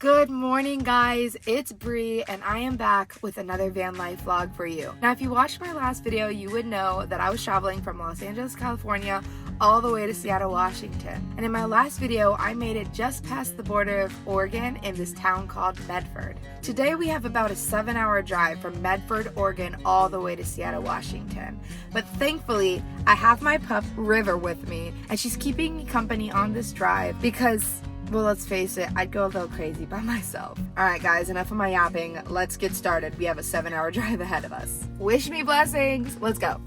Good morning, guys. It's Bree and I am back with another van life vlog for you. Now, if you watched my last video, you would know that I was traveling from Los Angeles, California, all the way to Seattle, Washington. And in my last video, I made it just past the border of Oregon in this town called Medford. Today, we have about a 7-hour drive from Medford, Oregon, all the way to Seattle, Washington. But thankfully, I have my pup, River, with me, and she's keeping me company on this drive because, well, let's face it, I'd go a little crazy by myself. Alright guys, enough of my yapping. Let's get started. We have a 7-hour drive ahead of us. Wish me blessings. Let's go.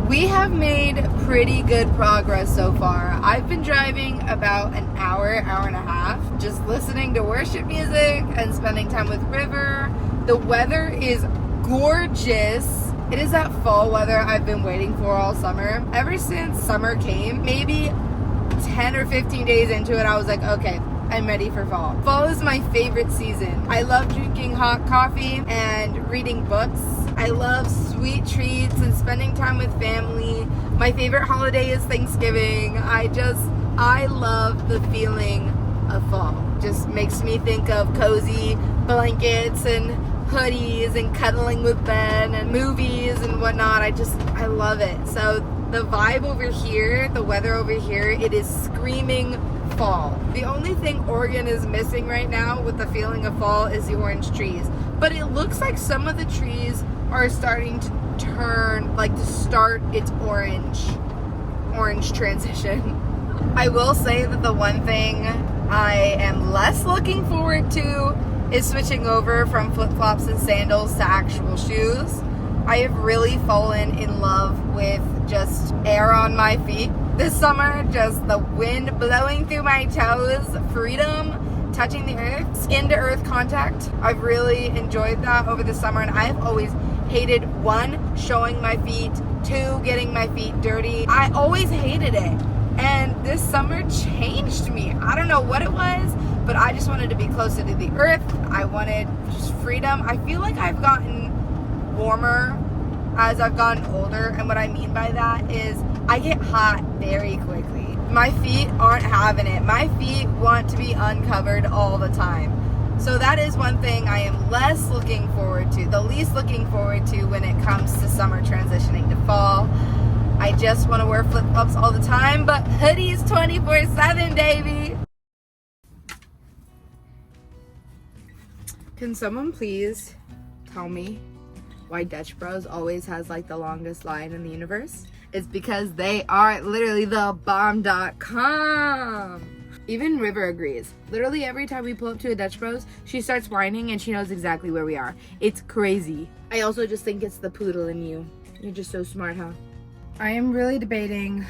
We have made pretty good progress so far. I've been driving about an hour and a half, just listening to worship music and spending time with River. The weather is gorgeous. It is that fall weather I've been waiting for all summer. Ever since summer came, maybe 10 or 15 days into it, I was like, okay, I'm ready for fall. Fall is my favorite season. I love drinking hot coffee and reading books. I love sweet treats and spending time with family. My favorite holiday is Thanksgiving. I love the feeling of fall. Just makes me think of cozy blankets and hoodies and cuddling with Ben and movies and whatnot. I love it. So the vibe over here, the weather over here, it is screaming fall. The only thing Oregon is missing right now with the feeling of fall is the orange trees. But it looks like some of the trees are starting to turn, like to start its orange transition. I will say that the one thing I am less looking forward to is switching over from flip-flops and sandals to actual shoes. I have really fallen in love with just air on my feet this summer, just the wind blowing through my toes, freedom, touching the earth, skin to earth contact. I've really enjoyed that over the summer, and I've always hated, 1, showing my feet, 2, getting my feet dirty. I always hated it, and this summer changed me. I don't know what it was, but I just wanted to be closer to the earth. I wanted just freedom. I feel like I've gotten warmer as I've gotten older, and what I mean by that is I get hot very quickly. My feet aren't having it. My feet want to be uncovered all the time. So that is one thing I am less looking forward to, the least looking forward to when it comes to summer transitioning to fall. I just want to wear flip-flops all the time, but hoodies 24/7, baby. Can someone please tell me why Dutch Bros always has like the longest line in the universe? It's because they are literally the bomb.com. Even River agrees. Literally every time we pull up to a Dutch Bros, she starts whining and she knows exactly where we are. It's crazy. I also just think it's the poodle in you. You're just so smart, huh? I am really debating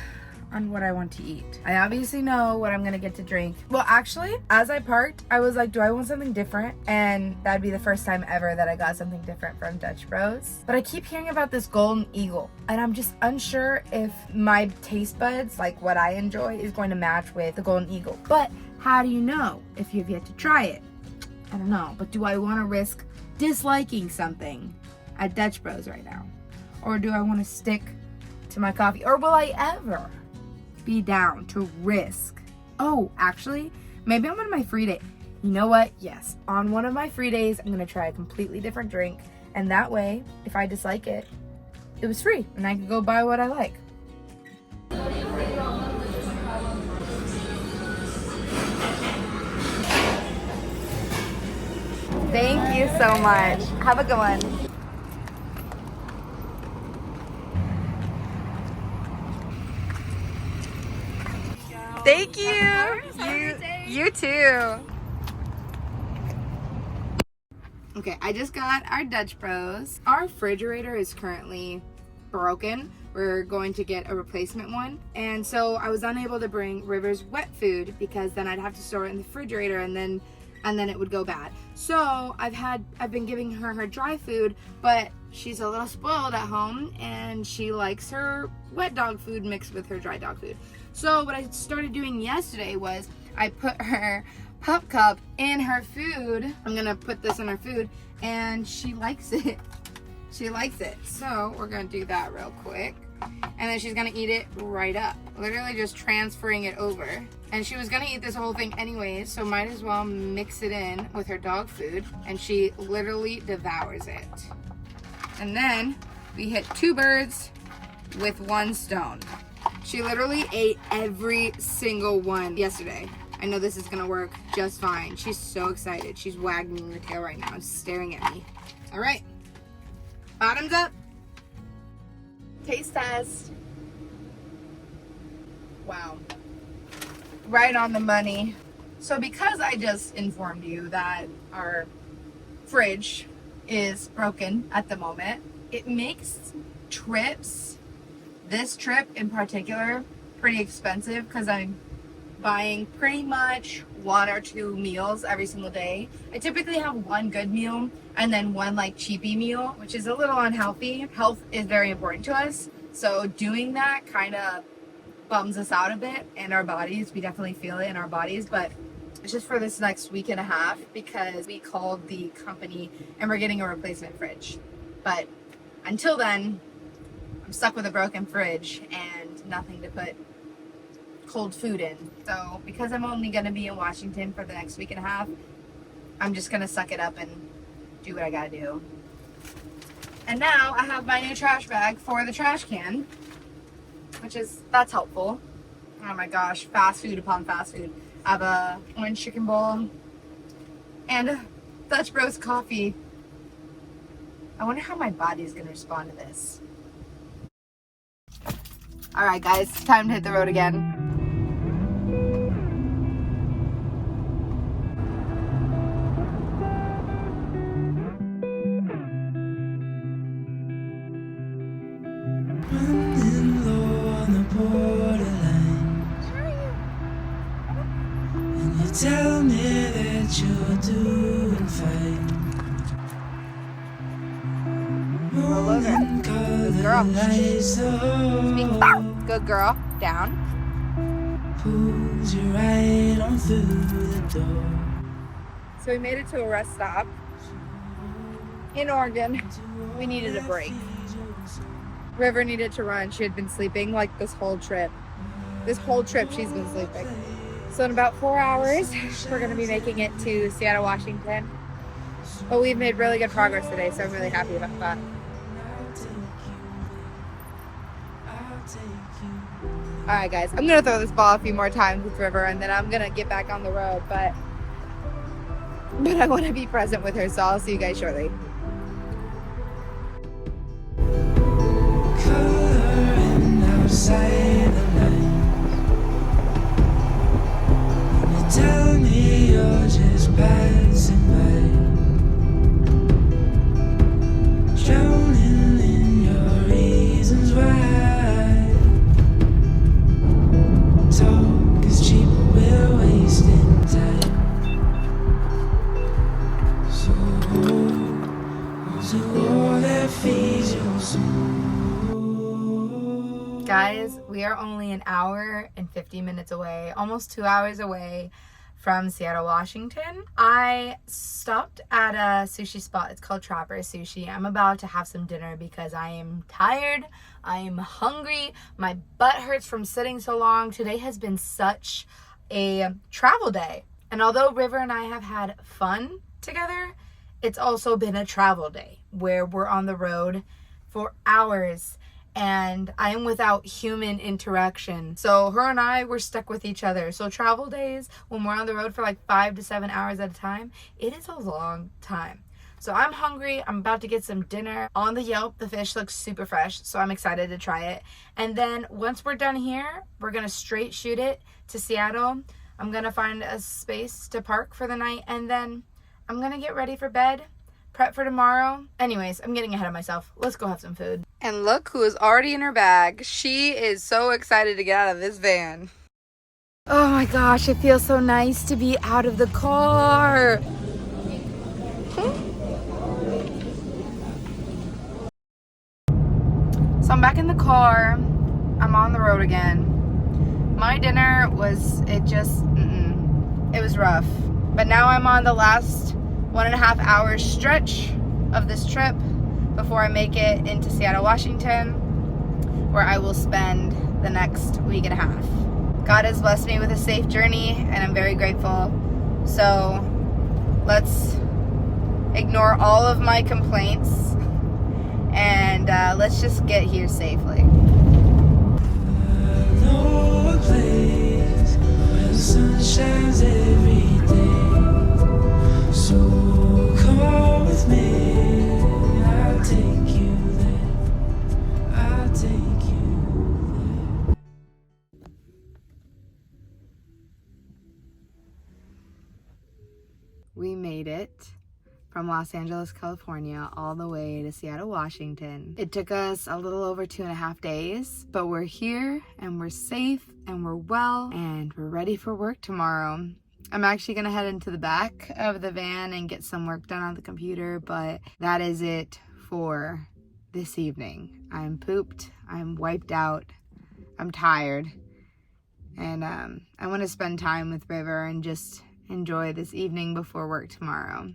on what I want to eat. I obviously know what I'm gonna get to drink. Well, actually, as I parked, I was like, do I want something different? And that'd be the first time ever that I got something different from Dutch Bros. But I keep hearing about this golden eagle, and I'm just unsure if my taste buds, like what I enjoy, is going to match with the golden eagle. But how do you know if you've yet to try it? I don't know, but do I want to risk disliking something at Dutch Bros right now? Or do I want to stick to my coffee? Or will I ever be down to risk? Oh, actually, maybe on one of my free days. You know what? Yes, on one of my free days, I'm gonna try a completely different drink, and that way, if I dislike it, it was free, and I can go buy what I like. Thank you so much. Have a good one. Thank you. You too. Okay, I just got our Dutch Bros. Our refrigerator is currently broken. We're going to get a replacement one. And so I was unable to bring River's wet food because then I'd have to store it in the refrigerator and then it would go bad. So I've been giving her dry food, but she's a little spoiled at home and she likes her wet dog food mixed with her dry dog food. So what I started doing yesterday was I put her pup cup in her food. I'm gonna put this in her food, and she likes it. She likes it. So we're gonna do that real quick. and then she's gonna eat it right up. Literally just transferring it over. And she was gonna eat this whole thing anyways, so might as well mix it in with her dog food, and she literally devours it. And then we hit 2 birds with 1 stone. She literally ate every single one yesterday. I know this is gonna work just fine. She's so excited. She's wagging her tail right now and staring at me. All right, bottoms up. Taste test. Wow. Right on the money. So because I just informed you that our fridge is broken at the moment, it makes trips, this trip in particular, pretty expensive because I'm buying pretty much 1 or 2 meals every single day. I typically have 1 good meal and then 1 like cheapy meal, which is a little unhealthy. Health is very important to us. So doing that kind of bums us out a bit in our bodies. We definitely feel it in our bodies, but it's just for this next week and a half because we called the company and we're getting a replacement fridge. But until then, I'm stuck with a broken fridge and nothing to put cold food in. So because I'm only going to be in Washington for the next week and a half, I'm just going to suck it up and do what I got to do. And now I have my new trash bag for the trash can, that's helpful. Oh my gosh, fast food upon fast food. I have a orange chicken bowl and a Dutch roast coffee. I wonder how my body's gonna respond to this. All right, guys, time to hit the road again. Running low on the borderline, and you tell me that you're doing fine. Roll over. Good girl. Good girl. Down. Pulls you right on through the door. So we made it to a rest stop in Oregon. We needed a break. River needed to run. She had been sleeping like this whole trip. This whole trip she's been sleeping. So in about 4 hours, we're gonna be making it to Seattle, Washington. But we've made really good progress today, so I'm really happy about that. All right, guys, I'm gonna throw this ball a few more times with River, and then I'm gonna get back on the road. But I want to be present with her, so I'll see you guys shortly. Coloring outside the lines, and you tell me you're just passing by, drowning in your reasons why. Talk is cheap, we're wasting time. So to all that feeds your soul. Guys, we are only an hour and 50 minutes away, almost 2 hours away from Seattle, Washington. I stopped at a sushi spot. It's called Trapper Sushi. I'm about to have some dinner because I am tired. I am hungry. My butt hurts from sitting so long. Today has been such a travel day. And although River and I have had fun together, it's also been a travel day where we're on the road for hours and I am without human interaction. So her and I were stuck with each other. So travel days, when we're on the road for like 5 to 7 hours at a time, it is a long time. So I'm hungry. I'm about to get some dinner. On the Yelp, the fish looks super fresh, so I'm excited to try it. And then once we're done here, we're gonna straight shoot it to Seattle. I'm gonna find a space to park for the night, and then I'm gonna get ready for bed, prep for tomorrow. Anyways, I'm getting ahead of myself. Let's go have some food. And look who is already in her bag. She is so excited to get out of this van. Oh my gosh, it feels so nice to be out of the car. So I'm back in the car. I'm on the road again. My dinner was, it was rough. But now I'm on the last 1.5 hour stretch of this trip before I make it into Seattle, Washington. where I will spend the next week and a half. God has blessed me with a safe journey, and I'm very grateful. So let's ignore all of my complaints and let's just get here safely. I know a place where the sun shines every day. So come with me, I'll take you there. I'll take you there. We made it from Los Angeles, California, all the way to Seattle, Washington. It took us a little over 2.5 days, but we're here and we're safe and we're well and we're ready for work tomorrow. I'm actually gonna head into the back of the van and get some work done on the computer, but that is it for this evening. I'm pooped, I'm wiped out, I'm tired, and I wanna spend time with River and just enjoy this evening before work tomorrow.